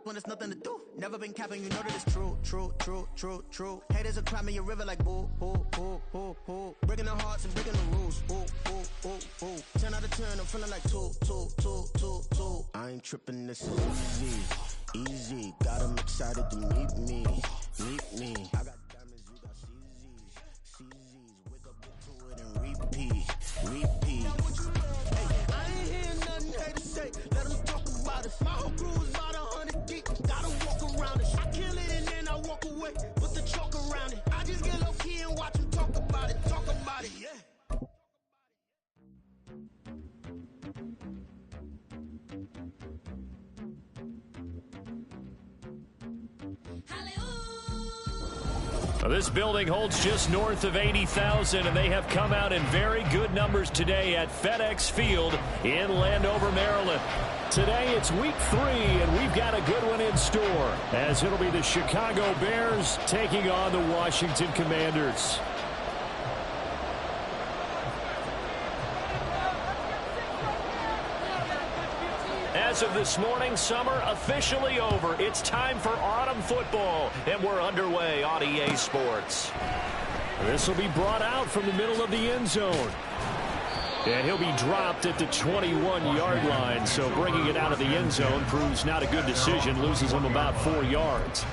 When there's nothing to do, never been capping, you know that it's true, true, true, true, true. Haters will cry me a river like boo, boo, boo, boo, boo. Breaking their hearts and breaking the rules, ooh, ooh, ooh, ooh. 10 out of 10, I'm feeling like 2, 2, 2, 2, 2. I ain't tripping, this is easy, easy. Got 'em excited to meet me, meet me. I got diamonds, you got CZs, CZs. Wake up, get to it and repeat, repeat. Hey, I ain't hearing nothing haters say, let them talk about us. My whole crew is about 100 deep, gotta walk around it. I kill it and then I walk away with the chalk around it. I just get low key and watch them talk about it, yeah. Well, this building holds just north of 80,000, and they have come out in very good numbers today at FedEx Field in Landover, Maryland. Today it's week 3, and we've got a good one in store, as it'll be the Chicago Bears taking on the Washington Commanders. As of this morning, summer officially over. It's time for autumn football, and we're underway on EA Sports. This will be brought out from the middle of the end zone. And he'll be dropped at the 21-yard line, so bringing it out of the end zone proves not a good decision, loses him about 4 yards.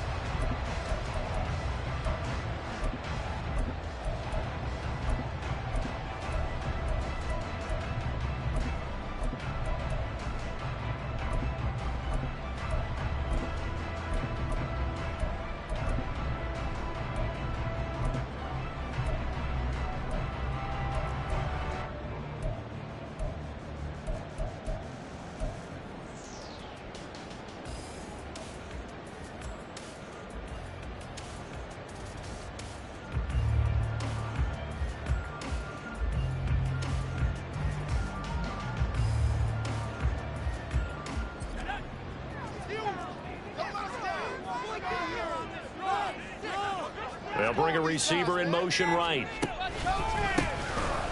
They'll bring a receiver in motion right.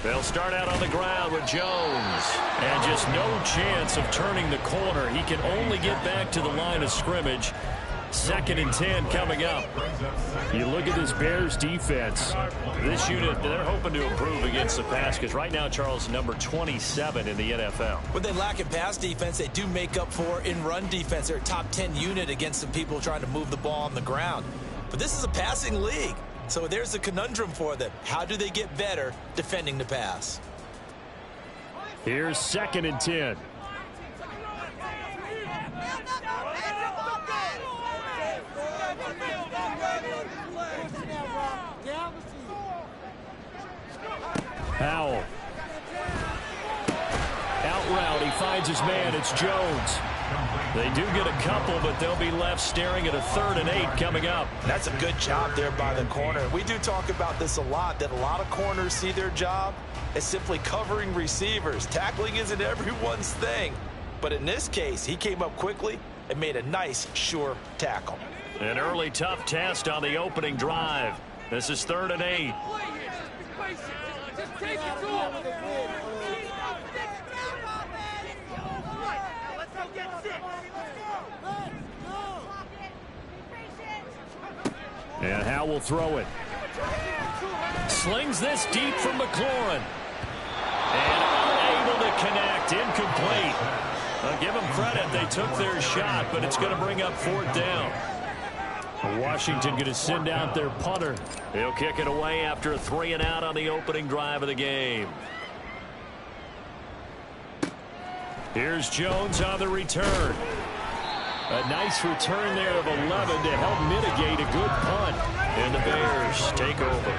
They'll start out on the ground with Jones. And just no chance of turning the corner. He can only get back to the line of scrimmage. 2nd and 10 coming up. You look at this Bears defense. This unit, they're hoping to improve against the pass because right now, Charles, number 27 in the NFL. When they lack in pass defense, they do make up for in run defense. They're a top 10 unit against some people trying to move the ball on the ground. But this is a passing league. So there's a conundrum for them. How do they get better defending the pass? Here's 2nd and 10. Powell. Out route, he finds his man. It's Jones. They do get a couple, but they'll be left staring at a 3rd and 8 coming up. That's a good job there by the corner. We do talk about this a lot, that a lot of corners see their job as simply covering receivers. Tackling isn't everyone's thing. But in this case, he came up quickly and made a nice, sure tackle. An early tough test on the opening drive. This is 3rd and 8. Just take it to him. And Howe will throw it. Slings this deep from McLaurin. And unable to connect. Incomplete. I'll give them credit. They took their shot, but it's going to bring up 4th down. Washington going to send out their punter. He'll kick it away after a 3 and out on the opening drive of the game. Here's Jones on the return. A nice return there of 11 to help mitigate a good punt. And the Bears take over.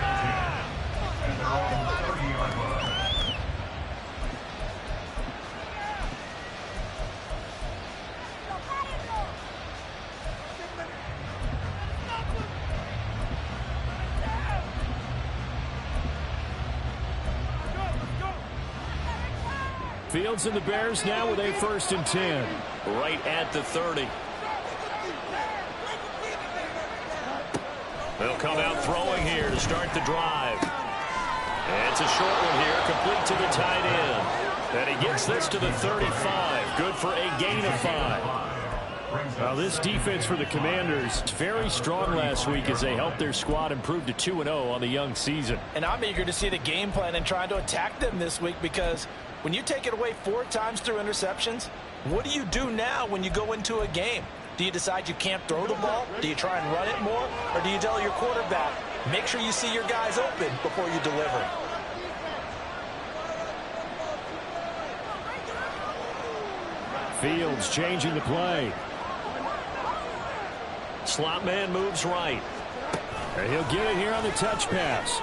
Fields and the Bears now with a 1st and 10. Right at the 30. They'll come out throwing here to start the drive. And it's a short one here, complete to the tight end. And he gets this to the 35. Good for a gain of 5. Well, this defense for the Commanders is very strong last week as they helped their squad improve to 2-0 on the young season. And I'm eager to see the game plan and trying to attack them this week, because when you take it away 4 times through interceptions, what do you do now when you go into a game? Do you decide you can't throw the ball? Do you try and run it more? Or do you tell your quarterback, make sure you see your guys open before you deliver? Fields changing the play. Slot man moves right. And he'll get it here on the touch pass.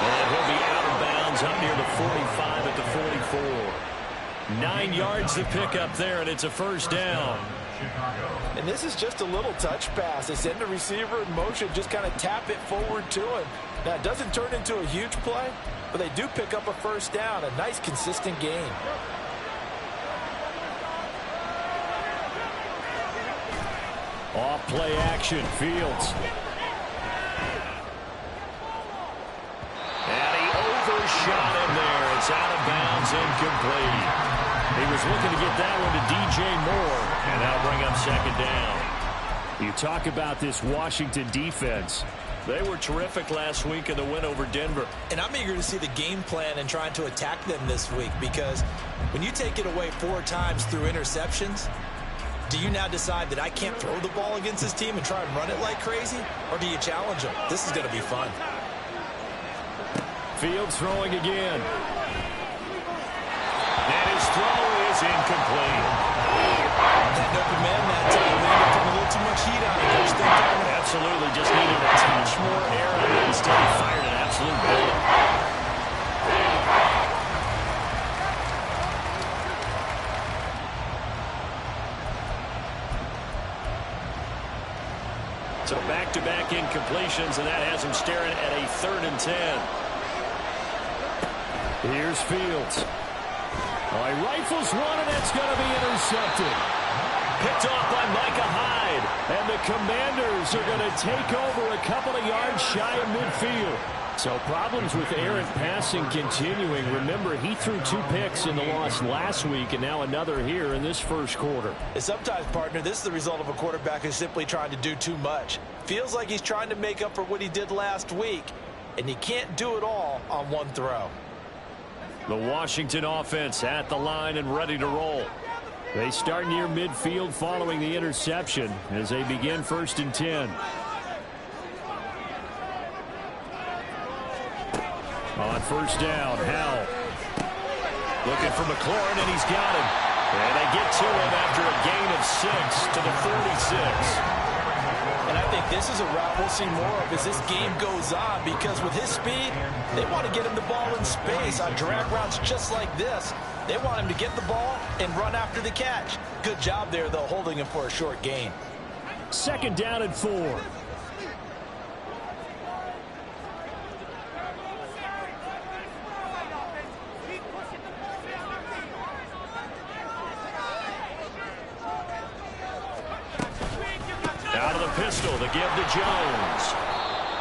And he'll be out of bounds up near the 45 at the 44. 9 yards to pick up there, and it's a first down. And this is just a little touch pass. They send the receiver in motion, just kind of tap it forward to him. Now, it doesn't turn into a huge play, but they do pick up a first down. A nice, consistent gain. Off play action, Fields. And he overshot him there. It's out of bounds, incomplete. He was looking to get that one to DJ Moore, and that'll bring up second down. You talk about this Washington defense. They were terrific last week in the win over Denver. And I'm eager to see the game plan and trying to attack them this week, because when you take it away 4 times through interceptions, do you now decide that I can't throw the ball against this team and try and run it like crazy? Or do you challenge them? This is going to be fun. Fields throwing again. And his throw is incomplete. That open man that time, man, put a little too much heat on it. Absolutely, just needed a touch more air on it. Instead, he fired an absolute bullet. So back-to-back incompletions, and that has him staring at a 3rd and 10. Here's Fields. Oh, he rifles one, and that's going to be intercepted. Picked off by Micah Hyde. And the Commanders are going to take over a couple of yards shy of midfield. So problems with errant passing continuing. Remember, he threw 2 picks in the loss last week, and now another here in this first quarter. And sometimes, partner, this is the result of a quarterback who's simply trying to do too much. Feels like he's trying to make up for what he did last week, and he can't do it all on one throw. The Washington offense at the line and ready to roll. They start near midfield following the interception as they begin 1st and 10. On first down, Howell. Looking for McLaurin, and he's got him. And they get to him after a gain of 6 to the 46. And I think this is a route we'll see more of as this game goes on, because with his speed, they want to get him the ball in space on drag routes just like this. They want him to get the ball and run after the catch. Good job there, though, holding him for a short gain. 2nd down and 4. Out of the pistol to give to Jones.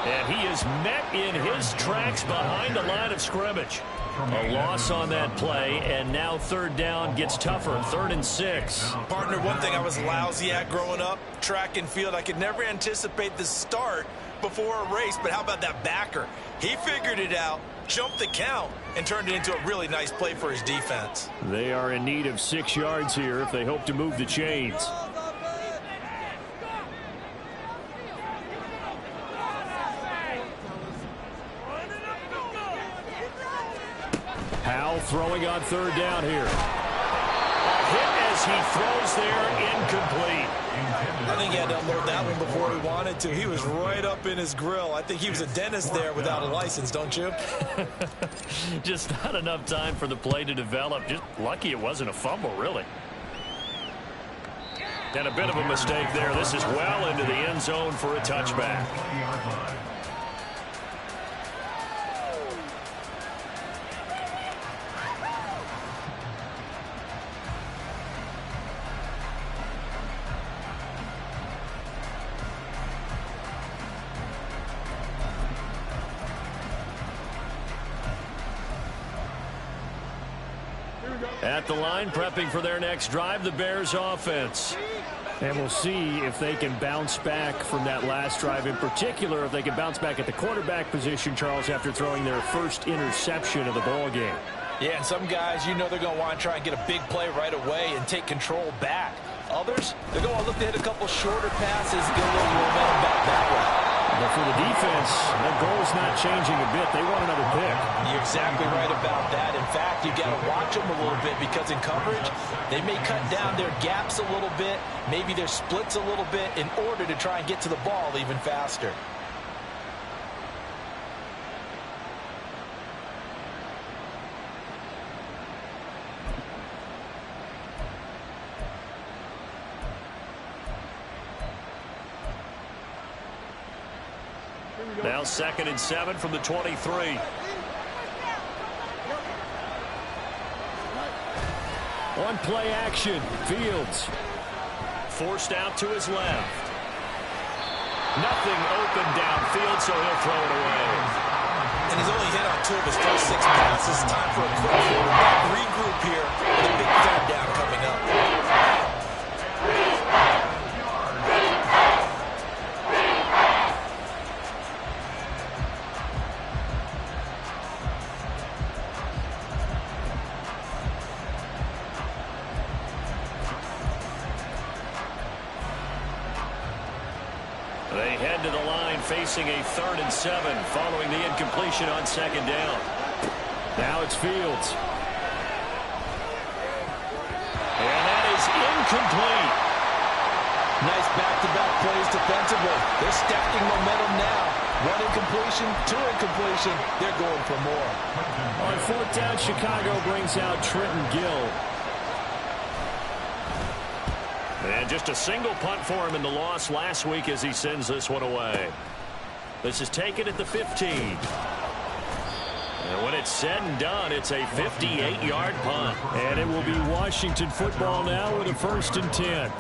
And he is met in his tracks behind the line of scrimmage. A loss on that play, and now 3rd down gets tougher. 3rd and 6. Partner, one thing I was lousy at growing up, track and field, I could never anticipate the start before a race, but how about that backer? He figured it out, jumped the count, and turned it into a really nice play for his defense. They are in need of 6 yards here if they hope to move the chains. Howell throwing on 3rd down here. A hit as he throws there, incomplete. I think he had to unload that one before he wanted to. He was right up in his grill. I think he was a dentist there without a license, don't you? Just not enough time for the play to develop. Just lucky it wasn't a fumble, really. And a bit of a mistake there. This is well into the end zone for a touchback. At the line, prepping for their next drive, the Bears offense. And we'll see if they can bounce back from that last drive. In particular, if they can bounce back at the quarterback position, Charles, after throwing their first interception of the ball game. Yeah, and some guys, you know they're going to want to try and get a big play right away and take control back. Others, they're going to look to hit a couple shorter passes, get a little momentum back that way. But for the defense, their goal's not changing a bit. They want another pick. You're exactly right about that. In fact, you got to watch them a little bit because in coverage, they may cut down their gaps a little bit, maybe their splits a little bit in order to try and get to the ball even faster. Now 2nd and 7 from the 23. On play action, Fields. Forced out to his left. Nothing open downfield, so he'll throw it away. And he's only hit on 2 of his first 6 passes. Time for a quick quarterback regroup here with a big 3rd down coming up. They head to the line facing a 3rd and 7 following the incompletion on 2nd down. Now it's Fields. And that is incomplete. Nice back-to-back plays defensively. They're stacking momentum now. 1 incompletion, 2 incompletion. They're going for more. On 4th down, Chicago brings out Trenton Gill. And just a single punt for him in the loss last week as he sends this one away. This is taken at the 15. And when it's said and done, it's a 58-yard punt. And it will be Washington football now with a 1st and 10.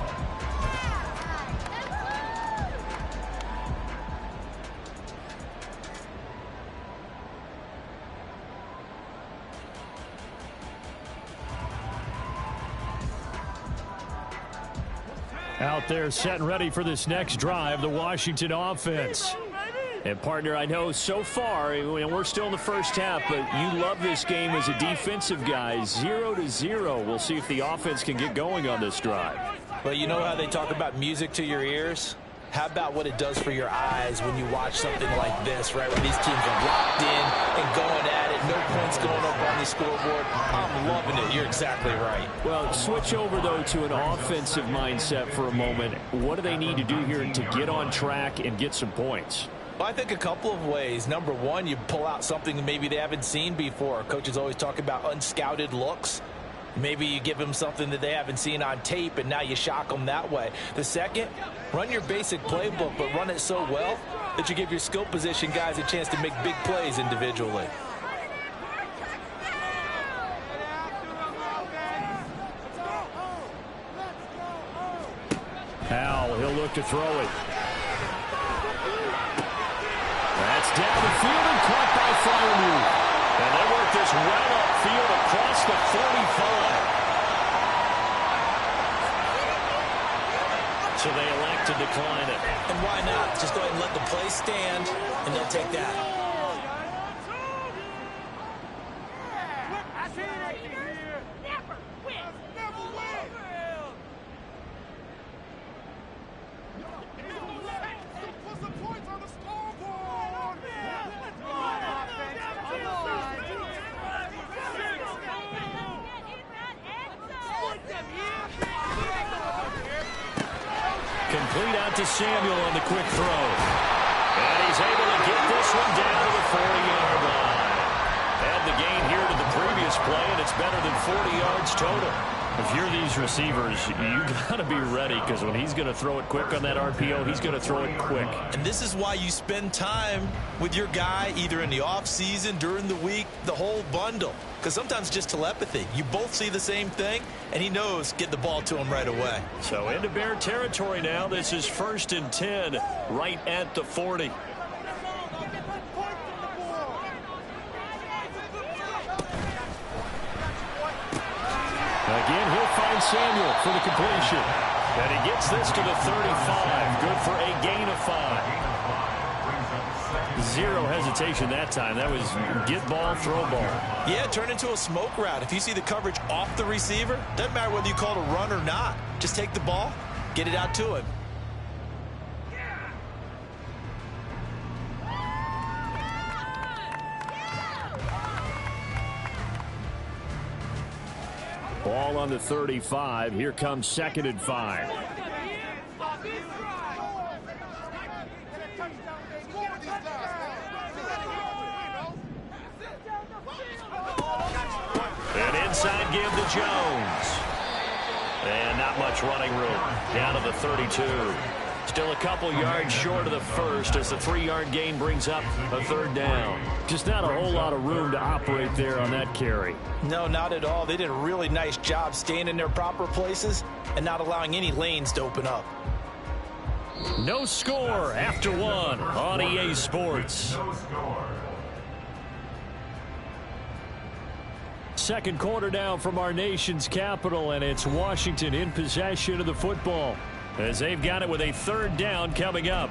Out there set and ready for this next drive, the Washington offense. And, partner, I know so far, and we're still in the first half, but you love this game as a defensive guy. 0-0. We'll see if the offense can get going on this drive. Well, you know how they talk about music to your ears? How about what it does for your eyes when you watch something like this, right? Where these teams are locked in and going at it. No points going up on the scoreboard. I'm loving it. You're exactly right. Well, switch over, though, to an offensive mindset for a moment. What do they need to do here to get on track and get some points? Well, I think a couple of ways. Number one, you pull out something that maybe they haven't seen before. Coaches always talk about unscouted looks. Maybe you give them something that they haven't seen on tape, and now you shock them that way. The second, run your basic playbook, but run it so well that you give your skill position guys a chance to make big plays individually. Powell, he'll look to throw it. That's down the field and caught by Freiermuth. And they work this well upfield across the 45. So they elect to decline it. And why not? Just go ahead and let the play stand, and they'll take that. Complete out to Samuel on the quick throw. And he's able to get this one down to the 40-yard line. Add the gain here to the previous play, and it's better than 40 yards total. If you're these receivers, you got to be ready, because when he's going to throw it quick on that RPO, he's going to throw it quick. And this is why you spend time with your guy either in the offseason, during the week, the whole bundle. Because sometimes just telepathy. You both see the same thing, and he knows get the ball to him right away. So into Bear territory now. This is 1st and 10 right at the 40. Again, he'll find Samuel for the completion. And he gets this to the 35. Good for a gain of 5. Zero hesitation that time. That was get ball, throw ball. Yeah, turn into a smoke route. If you see the coverage off the receiver, doesn't matter whether you call it a run or not. Just take the ball, get it out to him. Ball on the 35. Here comes 2nd and 5. An inside give to Jones. And not much running room. Down to the 32. Still a couple yards short of the first as the 3-yard gain brings up a 3rd down. Just not a whole lot of room to operate there on that carry. No, not at all. They did a really nice job staying in their proper places and not allowing any lanes to open up. No score after 1 on EA Sports. Second quarter down from our nation's capital, and it's Washington in possession of the football as they've got it with a 3rd down coming up.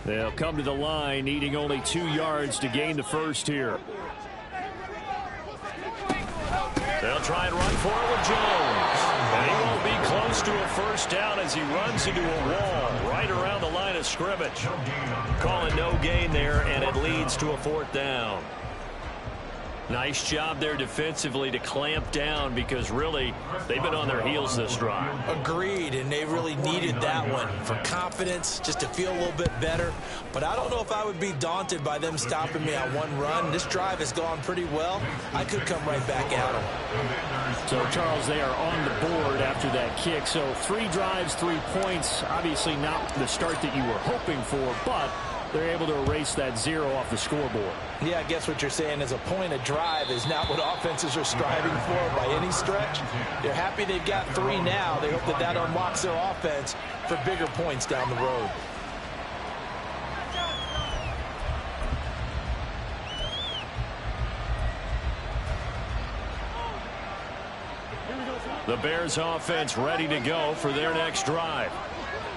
They'll come to the line needing only 2 yards to gain the first here. They'll try and run for it with Jones. And he won't be close to a 1st down as he runs into a wall right around the line of scrimmage. Call it no gain there, and it leads to a 4th down. Nice job there defensively to clamp down because really they've been on their heels this drive. Agreed, and they really needed that one for confidence, just to feel a little bit better. But I don't know if I would be daunted by them stopping me on one run. This drive has gone pretty well. I could come right back at them. So, Charles, they are on the board after that kick. So 3 drives, 3 points. Obviously not the start that you were hoping for, but they're able to erase that 0 off the scoreboard. Yeah, I guess what you're saying is a point of drive is not what offenses are striving for by any stretch. They're happy they've got 3 now. They hope that that unlocks their offense for bigger points down the road. The Bears offense ready to go for their next drive.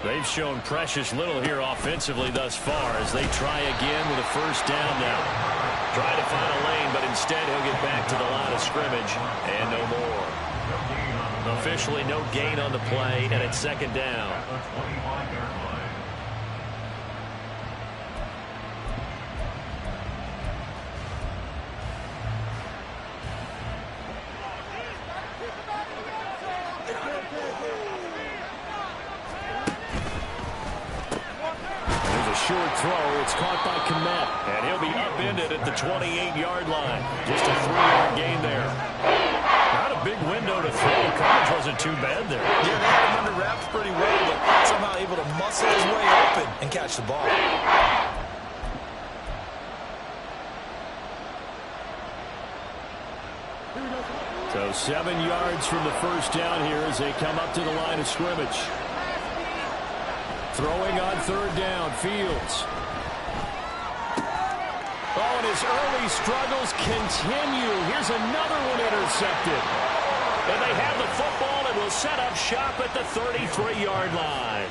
They've shown precious little here offensively thus far as they try again with a 1st down now. Try to find a lane, but instead he'll get back to the line of scrimmage and no more. Officially no gain on the play, and it's 2nd down. Short throw. It's caught by Kmet, and he'll be upended at the 28-yard line. Just a 3-yard gain there. Not a big window to throw. Coverage wasn't too bad there. Yeah, they had him under wraps pretty well, but somehow able to muscle his way open and catch the ball. So 7 yards from the 1st down here as they come up to the line of scrimmage. Throwing on 3rd down, Fields. Oh, and his early struggles continue. Here's another one intercepted. And they have the football and will set up shop at the 33-yard line.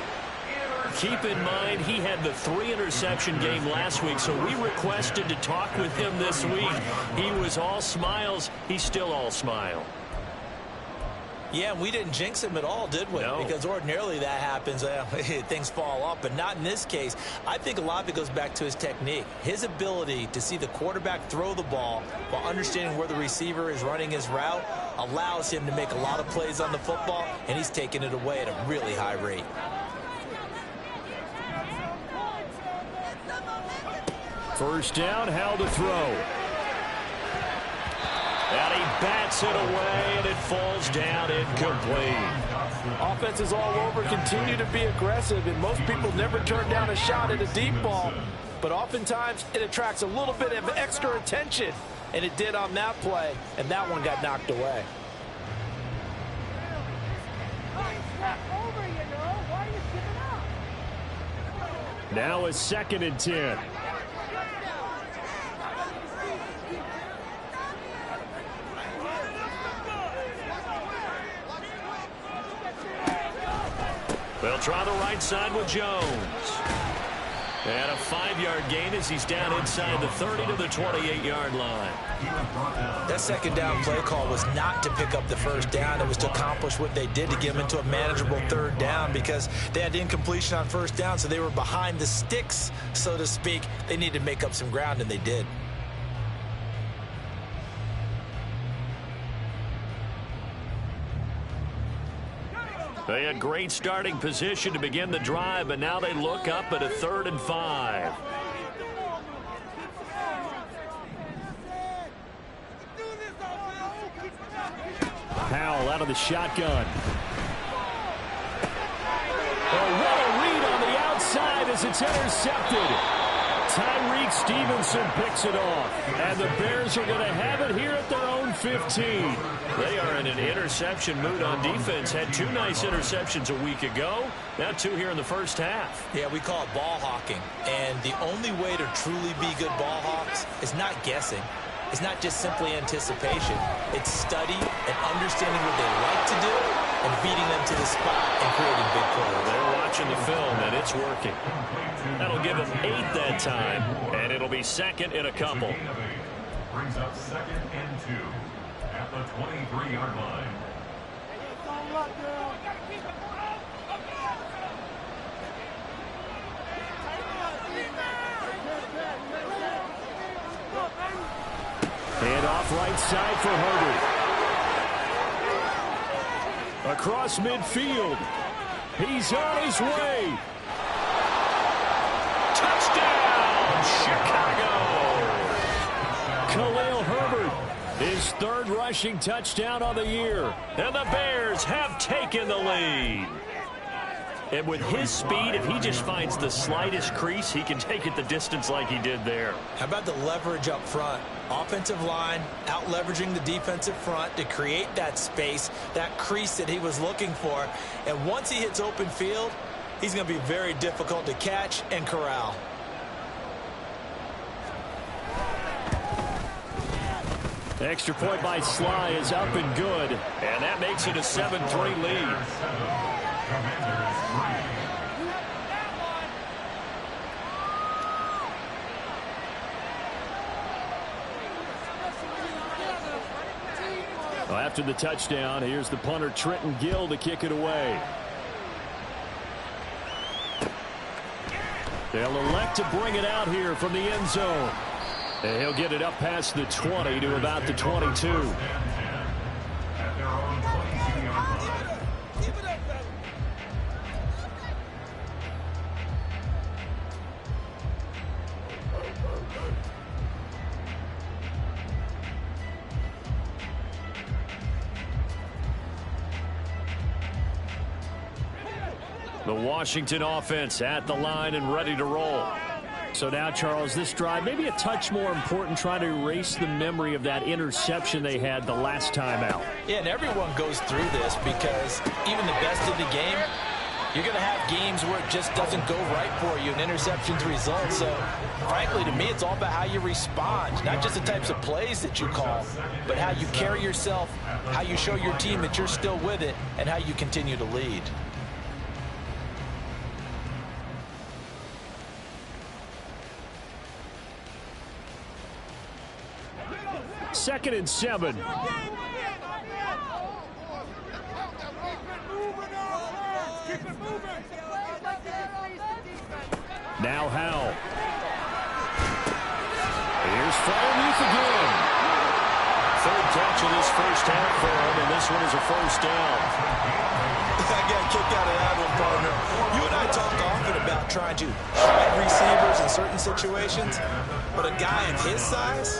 Keep in mind, he had the 3-interception game last week, so we requested to talk with him this week. He was all smiles. He's still all smile. Yeah, we didn't jinx him at all, did we? No. Because ordinarily that happens, things fall off, but not in this case. I think a lot of it goes back to his technique. His ability to see the quarterback throw the ball while understanding where the receiver is running his route allows him to make a lot of plays on the football, and he's taking it away at a really high rate. First down, how to throw. And he bats it away, and it falls down incomplete. Offenses all over continue to be aggressive, and most people never turn down a shot at a deep ball. But oftentimes, it attracts a little bit of extra attention, and it did on that play, and that one got knocked away. Now a 2nd and 10. They'll try the right side with Jones. And a 5-yard gain as he's down inside the 30 to the 28-yard line. That 2nd down play call was not to pick up the 1st down. It was to accomplish what they did to get them into a manageable 3rd down because they had incompletion on 1st down, so they were behind the sticks, so to speak. They needed to make up some ground, and they did. They had great starting position to begin the drive, but now they look up at a 3rd and 5. Powell out of the shotgun. Oh, what a read on the outside as it's intercepted. Tyreek Stevenson picks it off, and the Bears are going to have it here at their own 15. They are in an interception mood on defense. Had 2 nice interceptions a week ago. Now 2 here in the first half. Yeah, we call it ball hawking. And the only way to truly be good ball hawks is not guessing. It's not just simply anticipation. It's study and understanding what they like to do and beating them to the spot and creating big plays. They're watching the film, and it's working. That'll give them 8 that time, and it'll be 2nd and a couple. Brings up 2nd and 2 at the 23-yard line. Hand off right side for Herbert. Across midfield. He's on his way. Touchdown, Chicago. Khalil Herbert, his 3rd rushing touchdown of the year. And the Bears have taken the lead. And with his speed, if he just finds the slightest crease, he can take it the distance like he did there. How about the leverage up front? Offensive line out leveraging the defensive front to create that space, that crease that he was looking for. And once he hits open field, he's going to be very difficult to catch and corral. Extra point by Sly is up and good. And that makes it a 7-3 lead. Well, after the touchdown, here's the punter Trenton Gill to kick it away. They'll elect to bring it out here from the end zone. And he'll get it up past the 20 to about the 22. The Washington offense at the line and ready to roll. So now, Charles, this drive maybe a touch more important, trying to erase the memory of that interception they had the last time out. Yeah, and everyone goes through this because even the best in the game, you're going to have games where it just doesn't go right for you and interceptions result. So, frankly, to me, it's all about how you respond, not just the types of plays that you call, but how you carry yourself, how you show your team that you're still with it, and how you continue to lead. Second and 7. Now Howell. Here's Freiermuth again. 3rd catch of this first half for him, and this one is a 1st down. I got a kick out of that one, partner. You and I talk often about trying to hide receivers in certain situations, but a guy of his size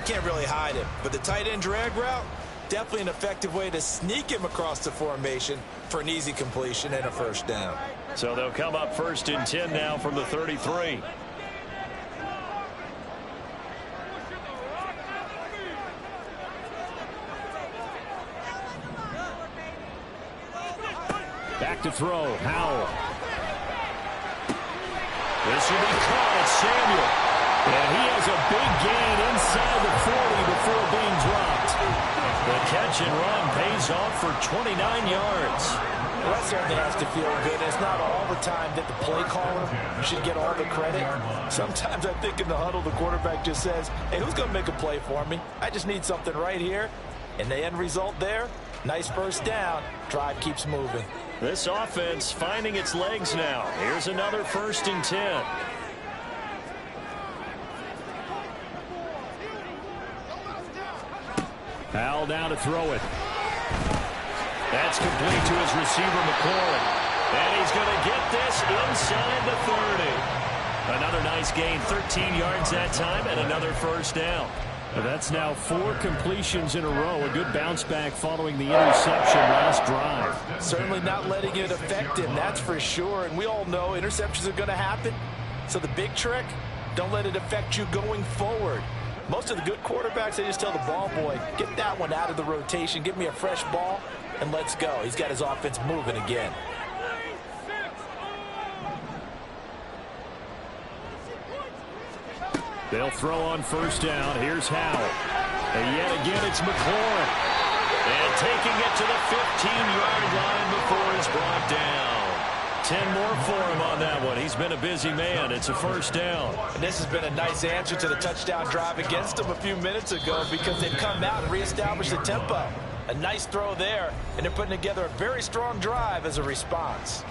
can't really hide him. But the tight end drag route, definitely an effective way to sneak him across the formation for an easy completion and a 1st down. So they'll come up 1st and 10 now from the 33. Back to throw, Howell. This will be caught at Samuel. And he has a big gain inside the 40 before being dropped. The catch and run pays off for 29 yards. Well, that certainly has to feel good. It's not all the time that the play caller should get all the credit. Sometimes I think in the huddle, the quarterback just says, hey, who's going to make a play for me? I just need something right here. And the end result there, nice first down. Drive keeps moving. This offense finding its legs now. Here's another 1st and 10. Howell down to throw it. That's complete to his receiver, McLaurin. And he's going to get this inside the 30. Another nice gain, 13 yards that time, and another first down. That's now 4 completions in a row. A good bounce back following the interception last drive. Certainly not letting it affect him, that's for sure. And we all know interceptions are going to happen. So the big trick, don't let it affect you going forward. Most of the good quarterbacks, they just tell the ball boy, get that one out of the rotation, give me a fresh ball, and let's go. He's got his offense moving again. They'll throw on first down. Here's Howell. And yet again, it's McLaurin. And taking it to the 15-yard line before he's brought down. 10 more for him on that one. He's been a busy man. It's a first down. And this has been a nice answer to the touchdown drive against them a few minutes ago because they've come out and reestablished the tempo. A nice throw there, and they're putting together a very strong drive as a response.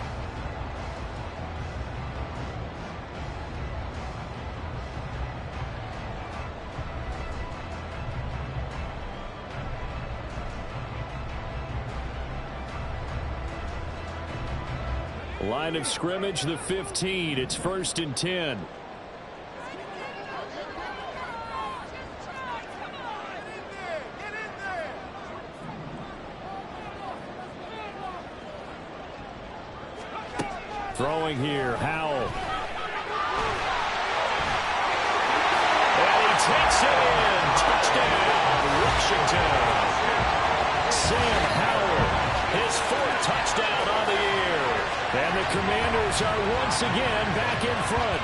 Line of scrimmage, the 15. It's 1st and 10. Throwing here, Howell. And he takes it in. Touchdown, Washington. Sam Howell, his 4th touchdown on the year. And the Commanders are once again back in front.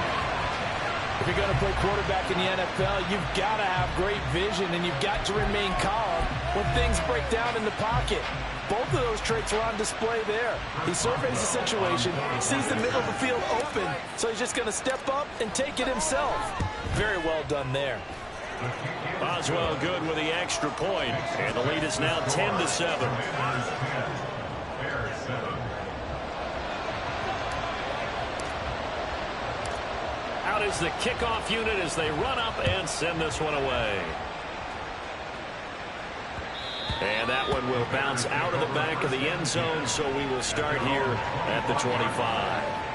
If you're going to play quarterback in the NFL, you've got to have great vision, and you've got to remain calm when things break down in the pocket. Both of those traits are on display there. He surveys the situation, sees the middle of the field open, so he's just going to step up and take it himself. Very well done there. Boswell good with the extra point, and the lead is now 10-7. Out is the kickoff unit as they run up and send this one away. And that one will bounce out of the back of the end zone, so we will start here at the 25.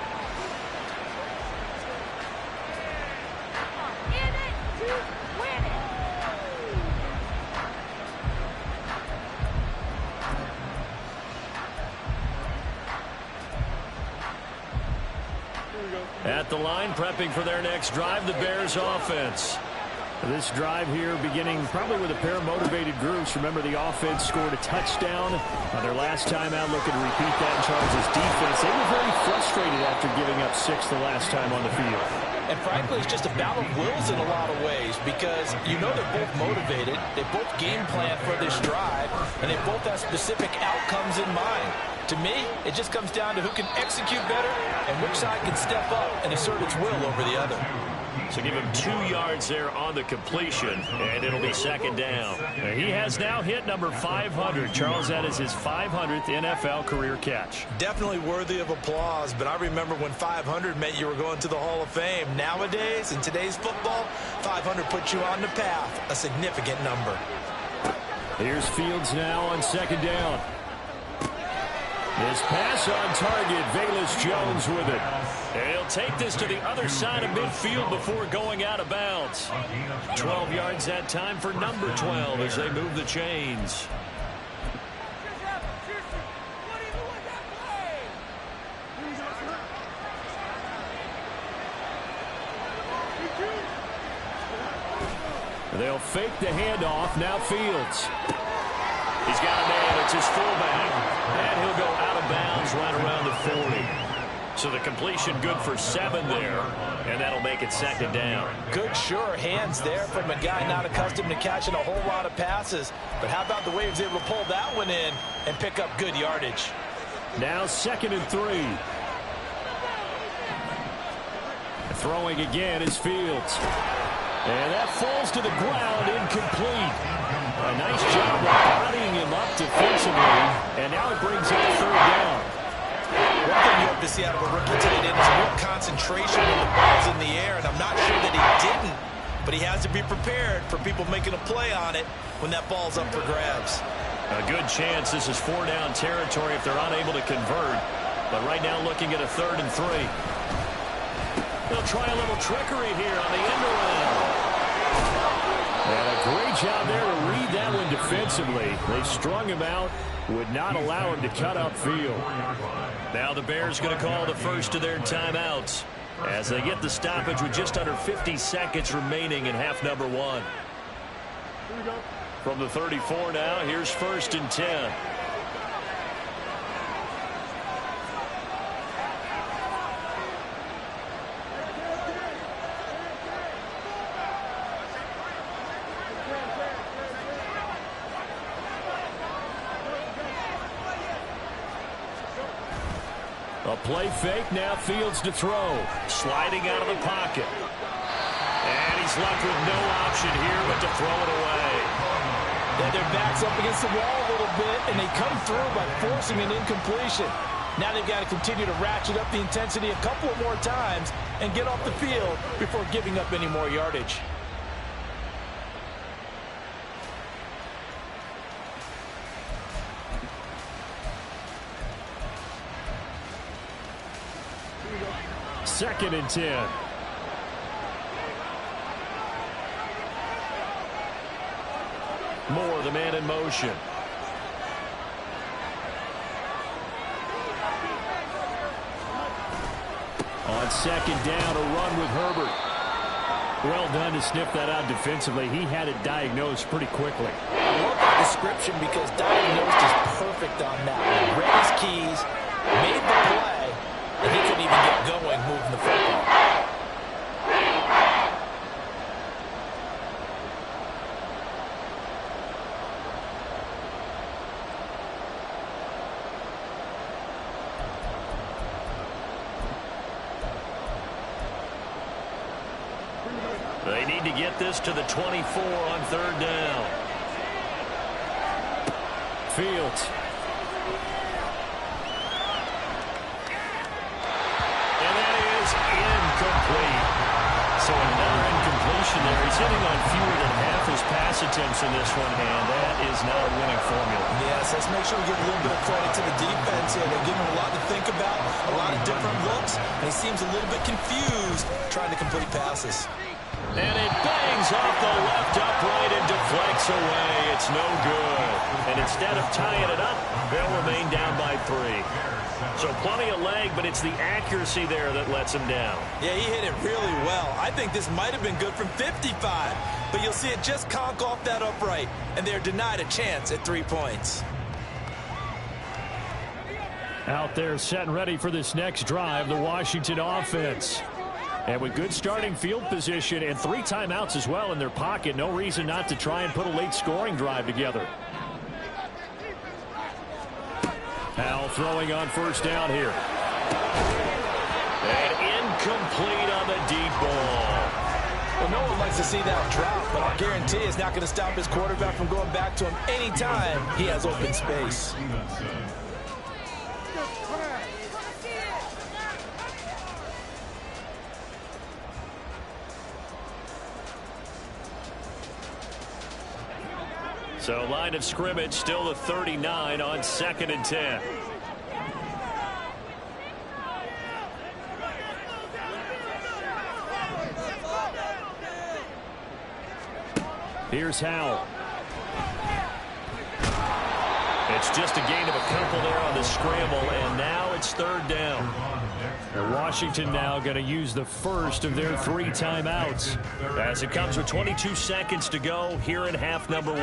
At the line, prepping for their next drive, the Bears offense. This drive here beginning probably with a pair of motivated groups. Remember, the offense scored a touchdown on their last time out, looking to repeat that in Charles' defense. They were very frustrated after giving up 6 the last time on the field. And frankly, it's just a battle of wills in a lot of ways because you know they're both motivated. They both game plan for this drive, and they both have specific outcomes in mind. To me, it just comes down to who can execute better and which side can step up and assert its will over the other. So give him 2 yards there on the completion, and it'll be 2nd down. He has now hit number 500. Charles, that is his 500th NFL career catch. Definitely worthy of applause, but I remember when 500 meant you were going to the Hall of Fame. Nowadays, in today's football, 500 puts you on the path, a significant number. Here's Fields now on 2nd down. His pass on target, Velus Jones with it. And he'll take this to the other side of midfield before going out of bounds. 12 yards that time for number 12 as they move the chains. They'll fake the handoff. Now Fields. He's got a man. It's his fullback. And he'll go out of bounds right around the 40. So the completion good for 7 there, and that'll make it 2nd down. Good, sure hands there from a guy not accustomed to catching a whole lot of passes. But how about the way he was able to pull that one in and pick up good yardage? Now 2nd and 3. Throwing again is Fields. And that falls to the ground, incomplete. A nice job of bodying him up defensively, and now it brings up 3rd down. One thing you have to see out of a rookie tight end is real concentration when the ball's in the air, and I'm not sure that he didn't, but he has to be prepared for people making a play on it when that ball's up for grabs. A good chance this is 4-down territory if they're unable to convert, but right now looking at a 3rd and 3. They'll try a little trickery here on the end around. And a great job there to read that one defensively. They strung him out, would not allow him to cut upfield. Now the Bears going to call the first of their timeouts as they get the stoppage with just under 50 seconds remaining in half number 1. From the 34 now, here's 1st and 10. A play fake, now Fields to throw. Sliding out of the pocket. And he's left with no option here but to throw it away. Yeah, their back's up against the wall a little bit, and they come through by forcing an incompletion. Now they've got to continue to ratchet up the intensity a couple of more times and get off the field before giving up any more yardage. Second and 10. Moore, the man in motion. On 2nd down, a run with Herbert. Well done to sniff that out defensively. He had it diagnosed pretty quickly. I love that description because diagnosed is perfect on that one. Read his keys, made the play, and he couldn't even get going moving the football. They need to get this to the 24 on 3rd down. Fields. And that is incomplete. So another incompletion there. He's hitting on fewer than half his pass attempts in this one, and that is not a winning formula. Yes, let's make sure we give a little bit of credit to the defense here. They're giving him a lot to think about, a lot of different looks, and he seems a little bit confused trying to complete passes. And it bangs off the left upright and deflects away. It's no good. And instead of tying it up, they'll remain down by 3. So plenty of leg, but it's the accuracy there that lets him down. Yeah, he hit it really well. I think this might have been good from 55, but you'll see it just conk off that upright, and they're denied a chance at 3 points. Out there set and ready for this next drive, the Washington offense. And with good starting field position and 3 timeouts as well in their pocket, no reason not to try and put a late scoring drive together. Howell throwing on 1st down here. And incomplete on the deep ball. Well, no one likes to see that drop, but I guarantee it's not going to stop his quarterback from going back to him anytime he has open space. So line of scrimmage still the 39 on 2nd and 10. Here's Howell. It's just a gain of a couple there on the scramble, and now it's 3rd down. Washington now going to use the first of their 3 timeouts as it comes with 22 seconds to go here in half number 1.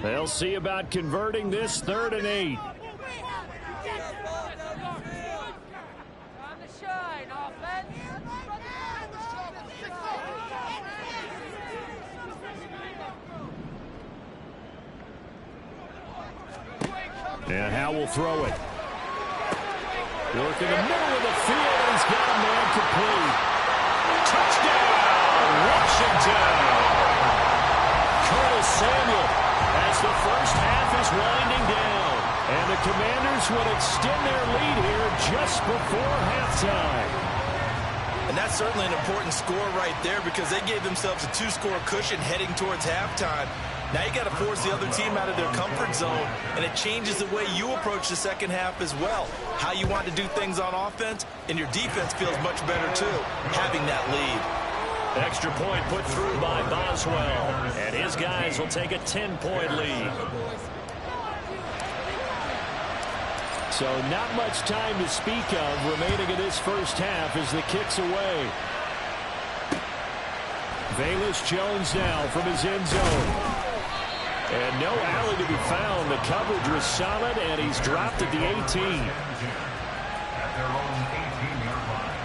They'll see about converting this 3rd and 8. And Howe will throw it. Work in the middle of the field. He's got a man complete. Touchdown, Washington. Curtis Samuel as the first half is winding down. And the Commanders would extend their lead here just before halftime. And that's certainly an important score right there because they gave themselves a 2-score cushion heading towards halftime. Now you got to force the other team out of their comfort zone, and it changes the way you approach the second half as well. How you want to do things on offense, and your defense feels much better too, having that lead. Extra point put through by Boswell, and his guys will take a 10-point lead. So not much time to speak of remaining in this first half as the kick's away. Velus Jones now from his end zone. And no alley to be found. The coverage was solid, and he's dropped at the 18. At their own 18-yard line.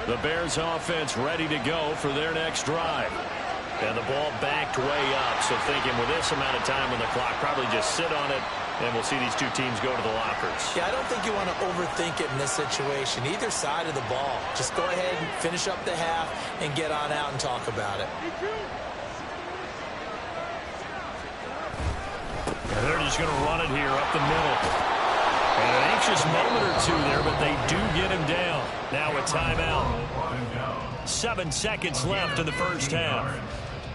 The Bears offense ready to go for their next drive. And the ball backed way up, so thinking with this amount of time on the clock, probably just sit on it, and we'll see these two teams go to the lockers. Yeah, I don't think you want to overthink it in this situation. Either side of the ball. Just go ahead and finish up the half and get on out and talk about it. And they're just going to run it here up the middle. And an anxious moment or two there, but they do get him down. Now a timeout. 7 seconds left in the first half.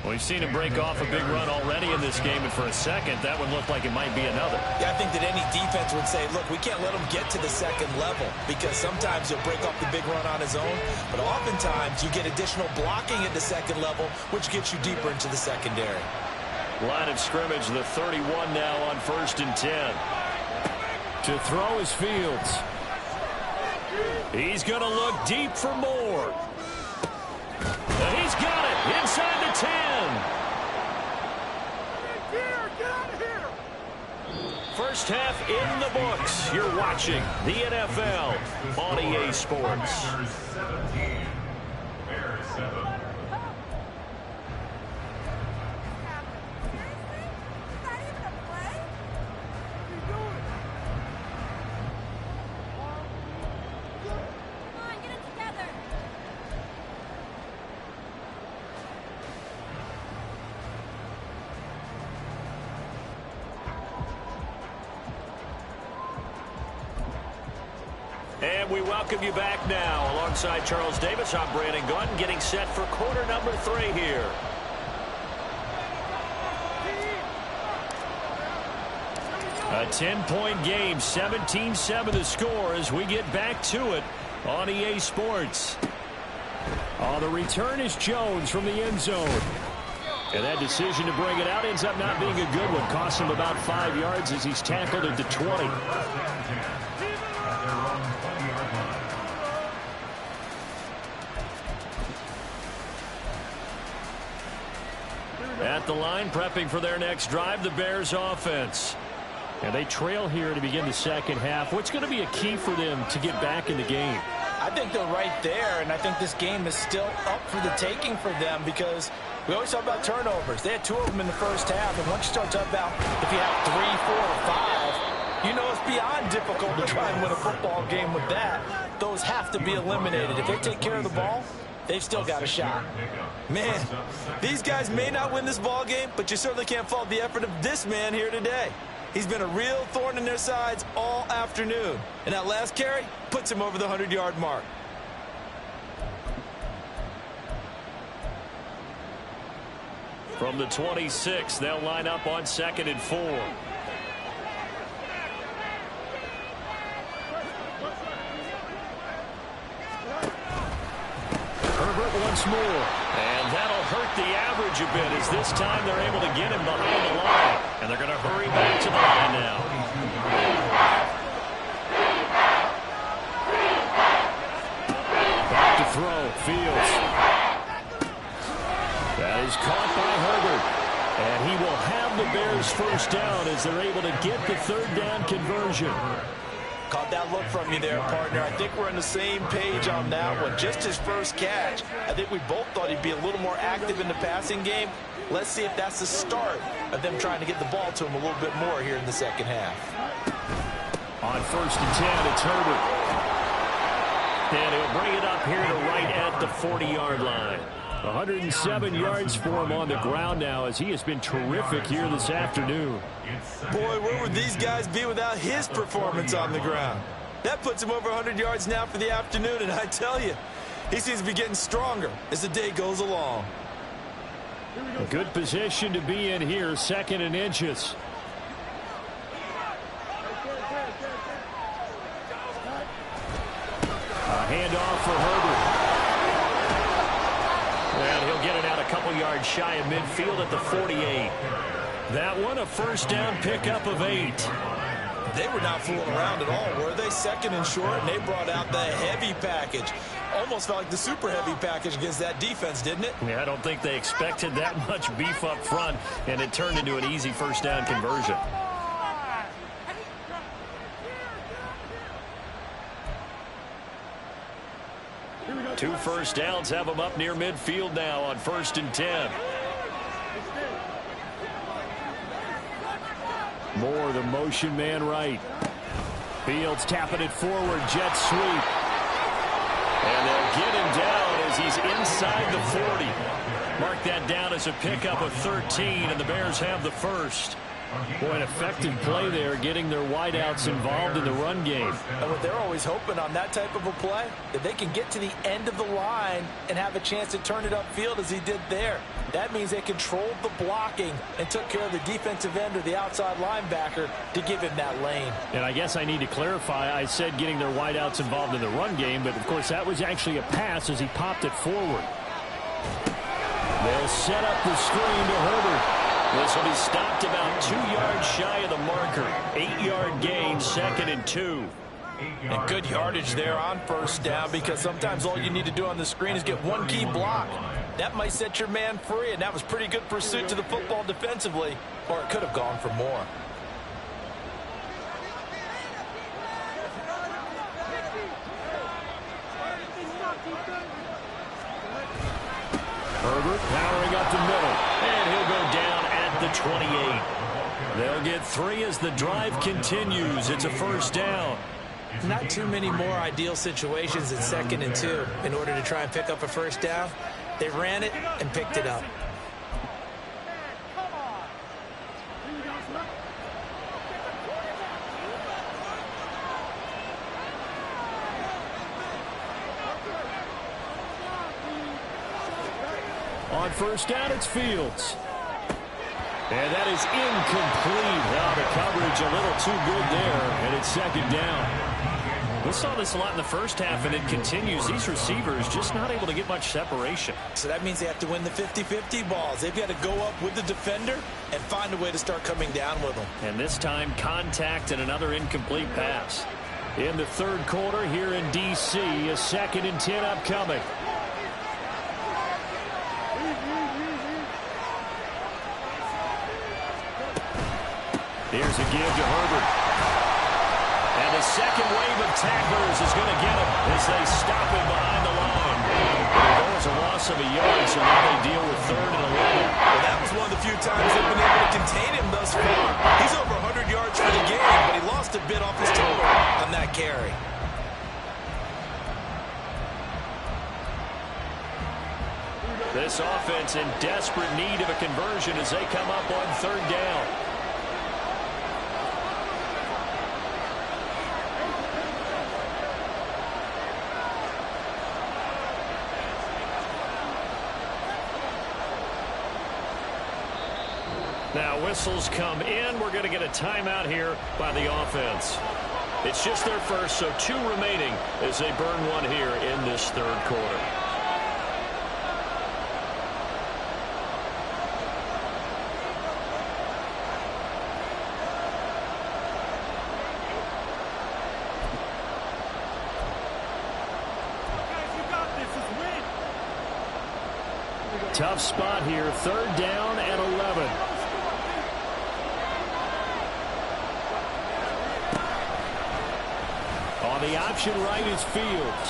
We've seen him break off a big run already in this game, and for a second, that one looked like it might be another. Yeah, I think that any defense would say, look, we can't let him get to the second level because sometimes he'll break off the big run on his own, but oftentimes you get additional blocking at the second level, which gets you deeper into the secondary. Line of scrimmage, the 31 now on 1st and 10. To throw is Fields. He's going to look deep for more. And he's got it inside the 10. First half in the books. You're watching the NFL on EA Sports. 17, Bears 7. And we welcome you back now. Alongside Charles Davis, I'm Brandon Gunn, getting set for quarter number 3 here. A 10-point game, 17-7 the score as we get back to it on EA Sports. On the return is Jones from the end zone. And that decision to bring it out ends up not being a good one. Costs him about 5 yards as he's tackled at the 20. At the line, prepping for their next drive, the Bears offense. And they trail here to begin the second half. What's going to be a key for them to get back in the game? I think they're right there, and I think this game is still up for the taking for them because we always talk about turnovers. They had 2 of them in the first half, and once you start talking about if you have 3, 4, or 5, you know it's beyond difficult to try and win a football game with that. Those have to be eliminated. If they take care of the ball, they've still got a shot. Man, these guys may not win this ball game, but you certainly can't fault the effort of this man here today. He's been a real thorn in their sides all afternoon. And that last carry puts him over the 100-yard mark. From the 26, they'll line up on 2nd and 4. Herbert once more. And that'll hurt the average a bit as this time they're able to get him behind the line. And they're going to hurry back to the line now. Fields. That is caught by Herbert. And he will have the Bears first down as they're able to get the third down conversion. Caught that look from you there, partner. I think we're on the same page on that one. Just his first catch. I think we both thought he'd be a little more active in the passing game. Let's see if that's the start of them trying to get the ball to him a little bit more here in the second half. On 1st and 10, it's Herbert. And he'll bring it up here to right at the 40-yard line. 107 yards for him on the ground now as he has been terrific here this afternoon. Boy, where would these guys be without his performance on the ground? That puts him over 100 yards now for the afternoon, and I tell you, he seems to be getting stronger as the day goes along. A good position to be in here, 2nd and inches. A handoff for Herbert. And he'll get it out a couple yards shy of midfield at the 48. That one, a first down pickup of 8. They were not fooling around at all, were they? 2nd and short, and they brought out the heavy package. Almost felt like the super heavy package against that defense, didn't it? Yeah, I don't think they expected that much beef up front, and it turned into an easy first down conversion. Two first downs have them up near midfield now on 1st and 10. Moore, the motion man right. Fields tapping it forward, jet sweep. And they'll get him down as he's inside the 40. Mark that down as a pickup of 13, and the Bears have the first. Boy, an effective play there, getting their wideouts involved in the run game. And what they're always hoping on that type of a play, that they can get to the end of the line and have a chance to turn it upfield as he did there. That means they controlled the blocking and took care of the defensive end or the outside linebacker to give him that lane. And I guess I need to clarify, I said getting their wideouts involved in the run game, but of course that was actually a pass as he popped it forward. They'll set up the screen to Herbert. This will be stopped about 2 yards shy of the marker. 8-yard gain, 2nd and 2. And good yardage there on first down, because sometimes all you need to do on the screen is get one key block. That might set your man free, and that was pretty good pursuit to the football defensively, or it could have gone for more. Herbert powering up the middle, and he'll go down at the 28. They'll get 3 as the drive continues. It's a first down. Not too many more ideal situations in 2nd and 2 in order to try and pick up a first down. They ran it and picked it up. On first down, it's Fields. And that is incomplete. Now the coverage a little too good there, and it's 2nd down. We saw this a lot in the first half, and it continues. These receivers just not able to get much separation. So that means they have to win the 50-50 balls. They've got to go up with the defender and find a way to start coming down with them. And this time, contact and another incomplete pass. In the third quarter here in D.C., a 2nd and 10 upcoming. Here's a give to Herbert. And the second wave of tacklers is going to get him as they stop him behind the line. There was a loss of a yard, so now they deal with 3rd and 11. Well, that was one of the few times they've been able to contain him thus far. He's over 100 yards for the game, but he lost a bit off his total on that carry. This offense in desperate need of a conversion as they come up on 3rd down. Now whistles come in. We're going to get a timeout here by the offense. It's just their first, so 2 remaining as they burn one here in this third quarter. tough spot here. Third down and 11. On the option right is Fields.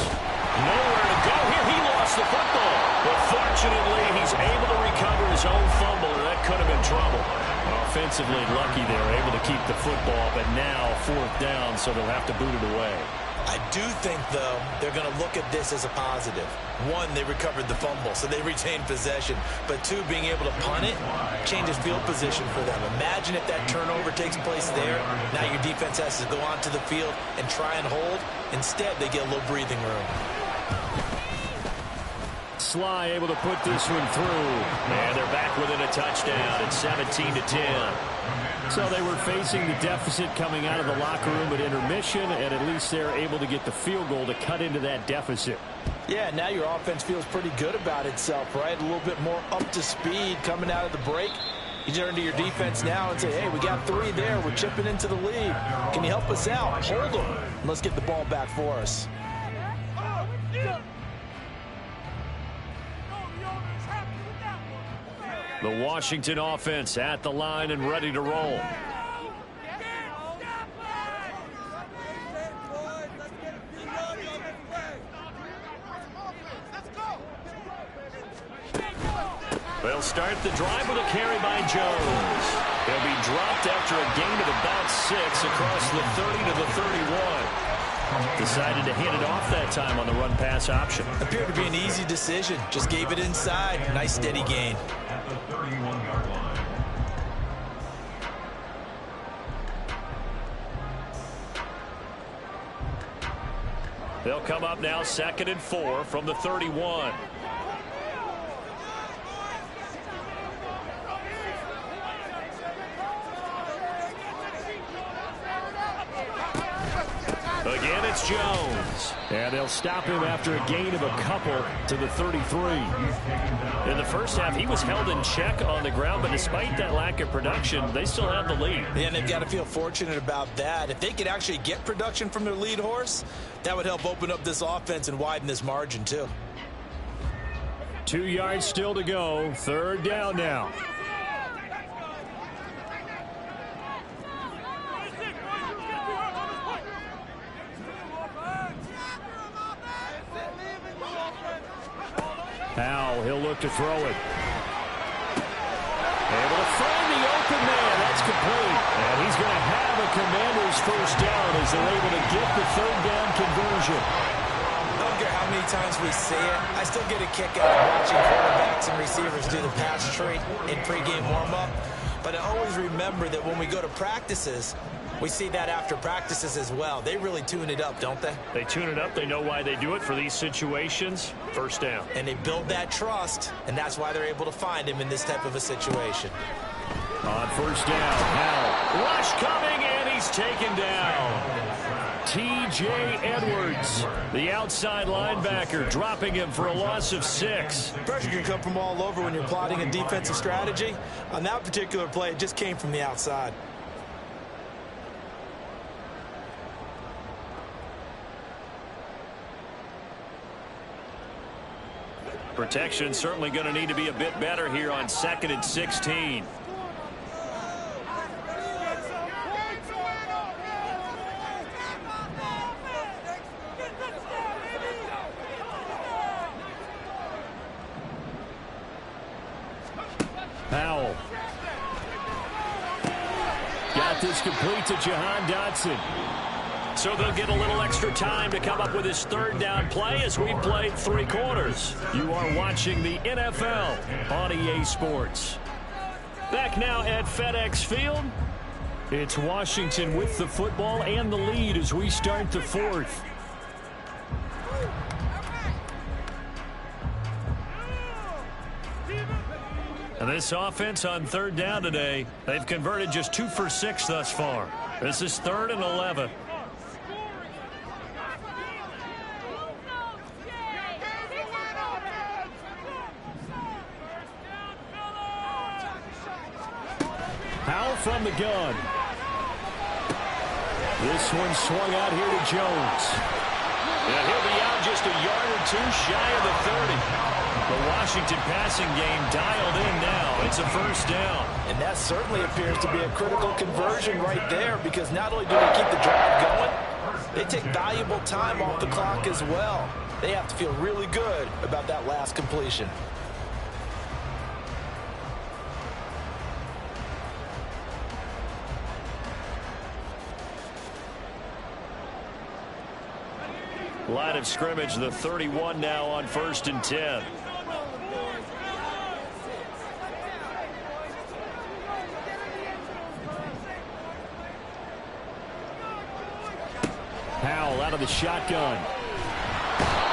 Nowhere to go here. He lost the football. But fortunately, he's able to recover his own fumble, or that could have been trouble. Offensively lucky they're able to keep the football, but now fourth down, so they'll have to boot it away. I do think, though, they're going to look at this as a positive. One, they recovered the fumble, so they retained possession. But two, being able to punt it changes field position for them. Imagine if that turnover takes place there. Now your defense has to go onto the field and try and hold. Instead, they get a little breathing room. Sly able to put this one through. And they're back within a touchdown at 17-10. So they were facing the deficit coming out of the locker room at intermission, and at least they're able to get the field goal to cut into that deficit. Yeah, now your offense feels pretty good about itself, right? A little bit more up to speed coming out of the break. You turn to your defense now and say, hey, we got 3 there. We're chipping into the lead. Can you help us out? Hold them. Let's get the ball back for us. The Washington offense at the line and ready to roll. They'll start the drive with a carry by Jones. He'll be dropped after a gain of about 6 across the 30 to the 31. Decided to hand it off that time on the run-pass option. Appeared to be an easy decision. Just gave it inside. Nice steady gain. At the 31-yard line. They'll come up now 2nd and 4 from the 31. Again, it's Jones. And they'll stop him after a gain of a couple to the 33. In the first half, he was held in check on the ground, but despite that lack of production, they still have the lead. Yeah, and they've got to feel fortunate about that. If they could actually get production from their lead horse, that would help open up this offense and widen this margin, too. 2 yards still to go. Third down now. Powell, he'll look to throw it. Able to find the open man. That's complete. And he's going to have a Commanders first down as they're able to get the third down conversion. I don't care how many times we say it. I still get a kick out of watching quarterbacks and receivers do the pass tree in pregame warm-up. But I always remember that when we go to practices, we see that after practices as well. They really tune it up, don't they? They tune it up. They know why they do it for these situations. First down. And they build that trust, and that's why they're able to find him in this type of a situation. On first down, Powell. Rush coming, and he's taken down. T.J. Edwards, the outside linebacker, dropping him for a loss of 6. Pressure can come from all over when you're plotting a defensive strategy. On that particular play, it just came from the outside. Protection certainly going to need to be a bit better here on 2nd and 16. Powell. Got this complete to Jahan Dotson. So they'll get a little extra time to come up with his third down play as we've played 3 quarters. You are watching the NFL on EA Sports. Back now at FedEx Field. It's Washington with the football and the lead as we start the 4th. And this offense on third down today, they've converted just 2 for 6 thus far. This is 3rd and 11. Powell from the gun. This one swung out here to Jones. And he'll be out just a yard or 2 shy of the 30. The Washington passing game dialed in now. It's a first down. And that certainly appears to be a critical conversion right there, because not only do they keep the drive going, they take valuable time off the clock as well. They have to feel really good about that last completion. Line of scrimmage, the 31 now on 1st and 10. Howell out of the shotgun.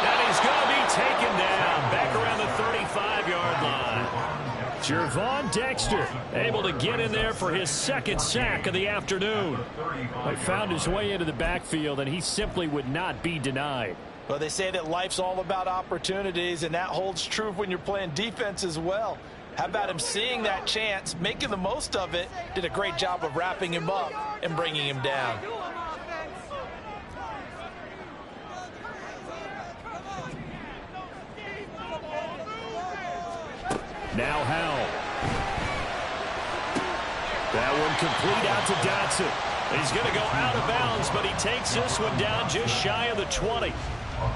And he's going to be taken down back around the 35-yard line. Jervon Dexter able to get in there for his second sack of the afternoon. He found his way into the backfield, and he simply would not be denied. Well, they say that life's all about opportunities, and that holds true when you're playing defense as well. How about him seeing that chance, making the most of it, did a great job of wrapping him up and bringing him down. Now Howell. That one complete out to Dotson. He's going to go out of bounds, but he takes this one down just shy of the 20.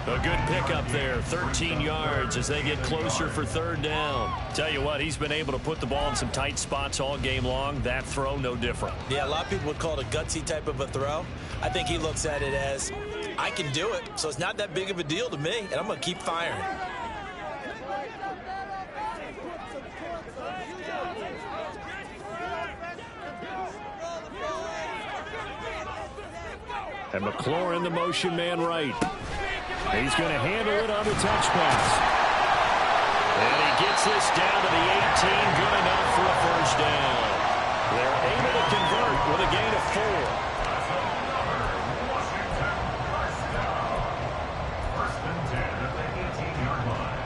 A good pickup there, 13 yards as they get closer for third down. Tell you what, he's been able to put the ball in some tight spots all game long. That throw, no different. Yeah, a lot of people would call it a gutsy type of a throw. I think he looks at it as, I can do it, so it's not that big of a deal to me, and I'm going to keep firing. And McLaurin, the motion man right. He's going to handle it on the touch pass. And he gets this down to the 18. Good enough for a first down. They're able to convert with a gain of 4. First and 10 at the 18-yard line.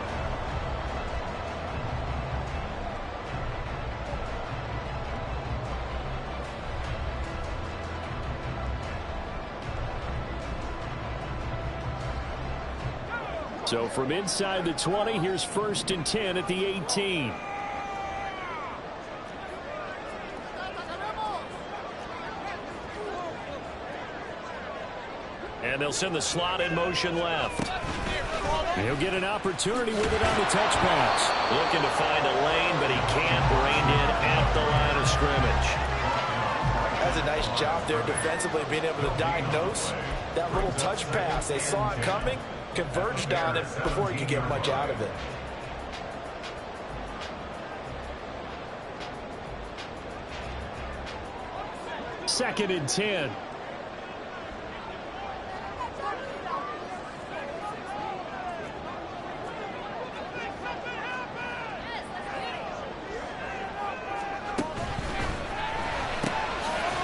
So from inside the 20, here's 1st and 10 at the 18. And they'll send the slot in motion left. He'll get an opportunity with it on the touch pass. Looking to find a lane, but he can't. Reined in at the line of scrimmage. That's a nice job there defensively, being able to diagnose that little touch pass. They saw it coming, converged on it before he could get much out of it. Second and 10.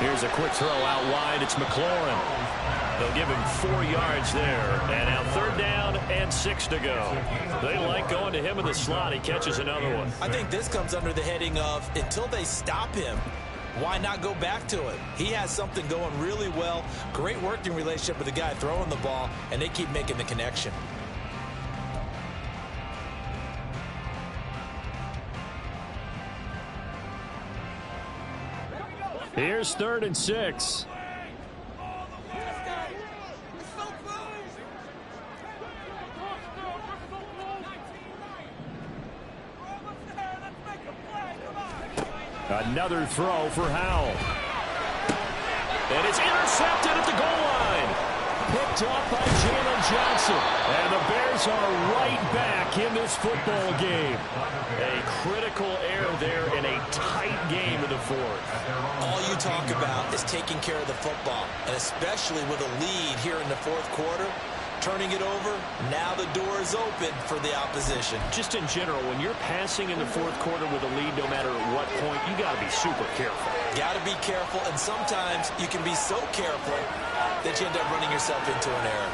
Here's a quick throw out wide. It's McLaurin. They'll give him 4 yards there. And now third down and 6 to go. They like going to him in the slot. He catches another one. I think this comes under the heading of, until they stop him, why not go back to it? He has something going really well. Great working relationship with the guy throwing the ball, and they keep making the connection. Here's 3rd and 6. Another throw for Howell. And it's intercepted at the goal line. Picked up by Jalen Johnson. And the Bears are right back in this football game. A critical error there in a tight game in the fourth. All you talk about is taking care of the football, and especially with a lead here in the fourth quarter. Turning it over, now the door is open for the opposition. Just in general, when you're passing in the fourth quarter with a lead, no matter at what point, you got to be super careful. Got to be careful, and sometimes you can be so careful that you end up running yourself into an error.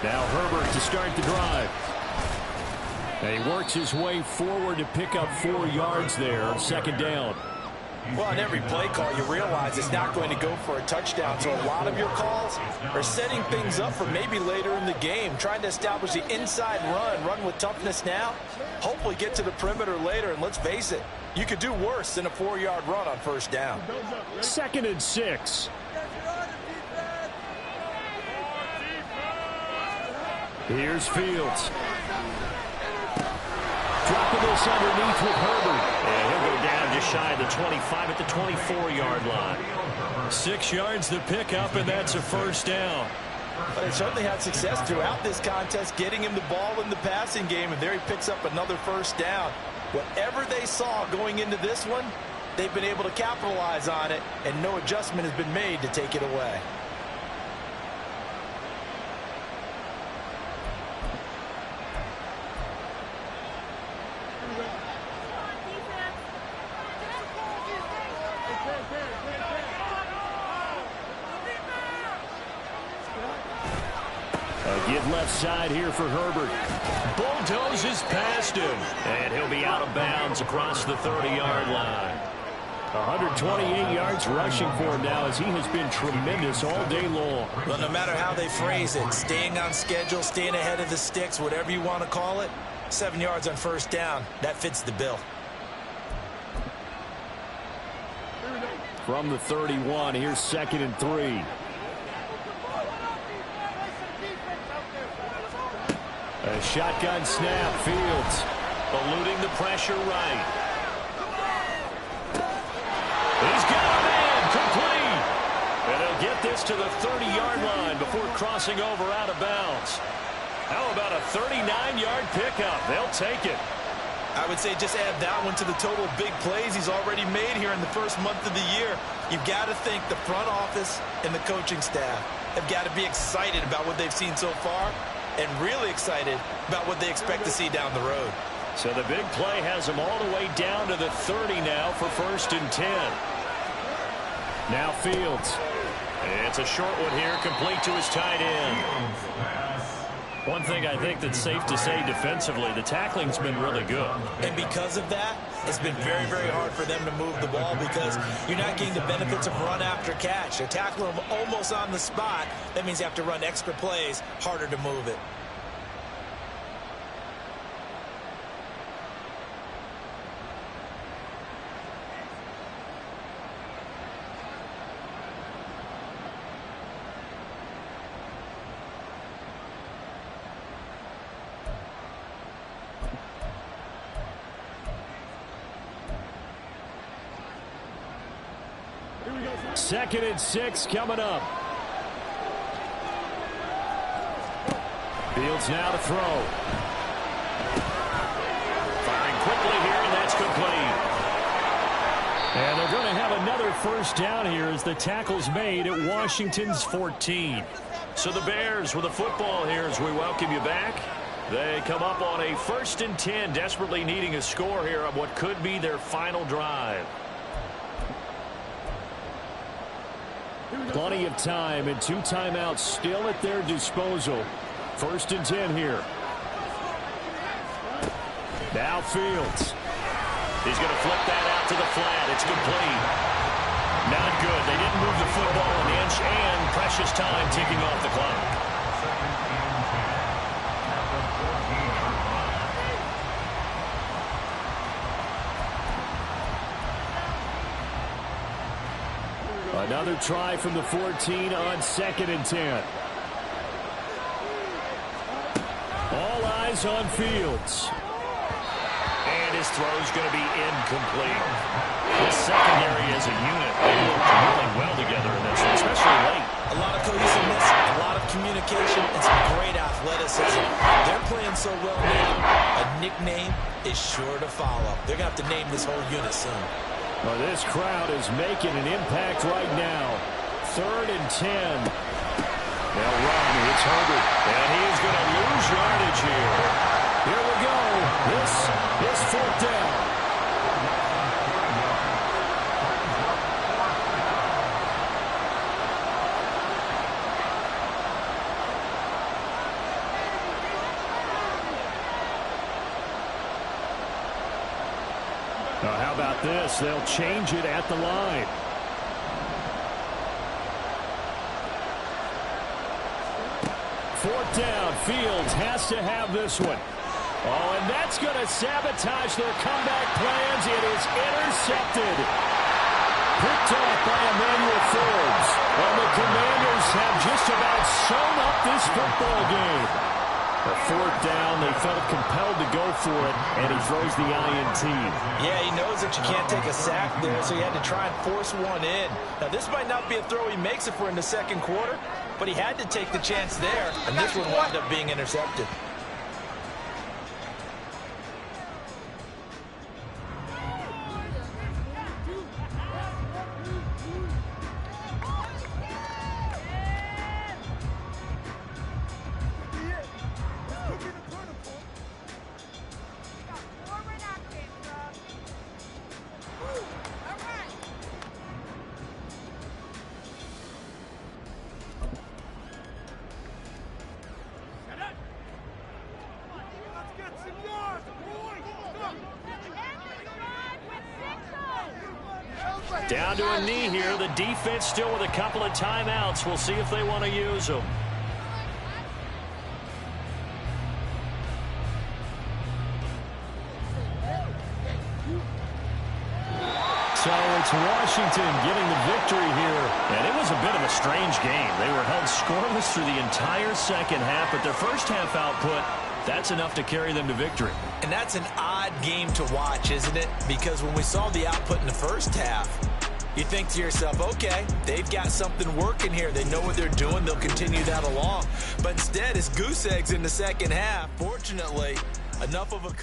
Now Herbert to start the drive. And he works his way forward to pick up 4 yards there on second down. Well, on every play call, you realize it's not going to go for a touchdown, so a lot of your calls are setting things up for maybe later in the game, trying to establish the inside run with toughness now, hopefully get to the perimeter later, and let's face it, you could do worse than a 4-yard run on first down. 2nd and 6. Here's Fields. Dropping this underneath with Herbert. And he'll go down just shy of the 25 at the 24-yard line. 6 yards to pick up, and that's a first down. But they certainly had success throughout this contest, getting him the ball in the passing game, and there he picks up another first down. Whatever they saw going into this one, they've been able to capitalize on it, and no adjustment has been made to take it away. Give left side here for Herbert. Bulldozes past him. And he'll be out of bounds across the 30-yard line. 128 yards rushing for him now as he has been tremendous all day long. Well, no matter how they phrase it, staying on schedule, staying ahead of the sticks, whatever you want to call it, 7 yards on first down, that fits the bill. From the 31, here's 2nd and 3. A shotgun snap, Fields. Eluding the pressure right. He's got a man, complete. And he'll get this to the 30-yard line before crossing over out of bounds. How about a 39-yard pickup? They'll take it. I would say just add that one to the total big plays he's already made here in the first month of the year. You've got to think the front office and the coaching staff have got to be excited about what they've seen so far and really excited about what they expect to see down the road. So the big play has them all the way down to the 30 now for 1st and 10. Now Fields. It's a short one here, complete to his tight end. One thing I think that's safe to say defensively, the tackling's been really good. And because of that, it's been very, very hard for them to move the ball because you're not getting the benefits of run after catch. They're tackling them almost on the spot. That means you have to run extra plays, harder to move it. Second and 6 coming up. Fields now to throw. Firing quickly here, and that's complete. And they're going to have another first down here as the tackle's made at Washington's 14. So the Bears with the football here as we welcome you back. They come up on a 1st and 10, desperately needing a score here on what could be their final drive. Plenty of time and 2 timeouts still at their disposal. 1st and 10 here. Now Fields. He's going to flip that out to the flat. It's complete. Not good. They didn't move the football an inch, and precious time ticking off the clock. Another try from the 14 on 2nd and 10. All eyes on Fields. And his throw's going to be incomplete. The secondary as a unit, they worked really well together in this, especially late. A lot of cohesiveness, a lot of communication, and some great athleticism. They're playing so well now, a nickname is sure to follow. They're going to have to name this whole unit soon. Well, this crowd is making an impact right now. 3rd and 10. They'll run. It's Herbert. And he's going to lose yardage here. Here we go. This is 4th down. Now, how How about this? They'll change it at the line. Fourth down. Fields has to have this one. Oh, and that's going to sabotage their comeback plans. It is intercepted. Picked off by Emmanuel Forbes. And the Commanders have just about sewn up this football game. A fourth down, they felt compelled to go for it, and he throws the INT. Yeah, he knows that you can't take a sack there, so he had to try and force one in. Now, this might not be a throw he makes if we're in the second quarter, but he had to take the chance there, and this one wound up being intercepted. Down to a knee here. The defense still with a couple of timeouts. We'll see if they want to use them. So it's Washington getting the victory here. And it was a bit of a strange game. They were held scoreless through the entire second half, but their first half output, that's enough to carry them to victory. And that's an odd game to watch, isn't it? Because when we saw the output in the first half, you think to yourself, okay, they've got something working here. They know what they're doing. They'll continue that along. But instead, it's goose eggs in the second half. Fortunately, enough of a